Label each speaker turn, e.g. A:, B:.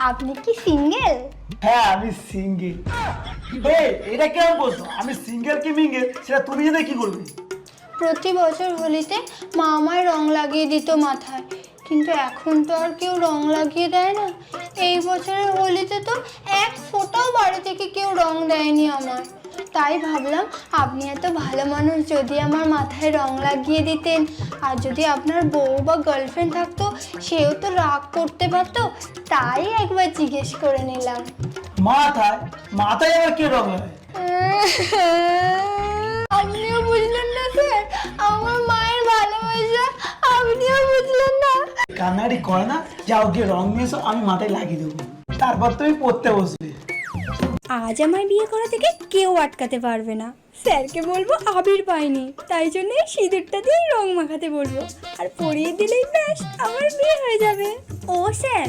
A: আপনি কি সিঙ্গেল?
B: হ্যাঁ আমি সিঙ্গেল। এটা কেমন বলছো? আমি সিঙ্গেল কি মিঙ্গেল সেটা তুমি জেনে কি করবে?
A: প্রতি বছর হোলিতে মা আমায় রং লাগিয়ে দিত মাথায়, কিন্তু এখন তো আর কেউ রং লাগিয়ে দেয় না। এই বছরের হোলিতে তো এক ফোঁটাও বাড়ি থেকে কেউ রং দেয়নি আমার। তাই ভাবলাম আপনি এত ভালো মানুষ, যদি আমার মাথায় রং লাগিয়ে দিতেন। আর যদি আপনার বউ বা গার্লফ্রেন্ড থাকতো, সেও তো রাগ করতে পারতো। তাই একবার জিজ্ঞেস করে নিলাম।
B: মাথায় মাথায় আবার কে রং লাগায়?
A: আপনিও বুঝলেন না স্যার, আমার মায়ের ভালোবাসা আপনিও বুঝলেন না।
B: কান্নাকাটি করে না, যাও গিয়ে রং নিয়ে এসো, আমি মাথায় লাগিয়ে দেবো, তারপর তুমি পড়তে বসবে।
C: আজ আমায় বিয়ে করা থেকে কেউ আটকাতে পারবে না। স্যারকে বলবো আবির পাইনি, তাই জন্য সিঁদুরটা দিয়ে রং মাখাতে বলবো, আর পরিয়ে দিলেই ব্যাস আমার বিয়ে হয়ে যাবে। ও স্যার,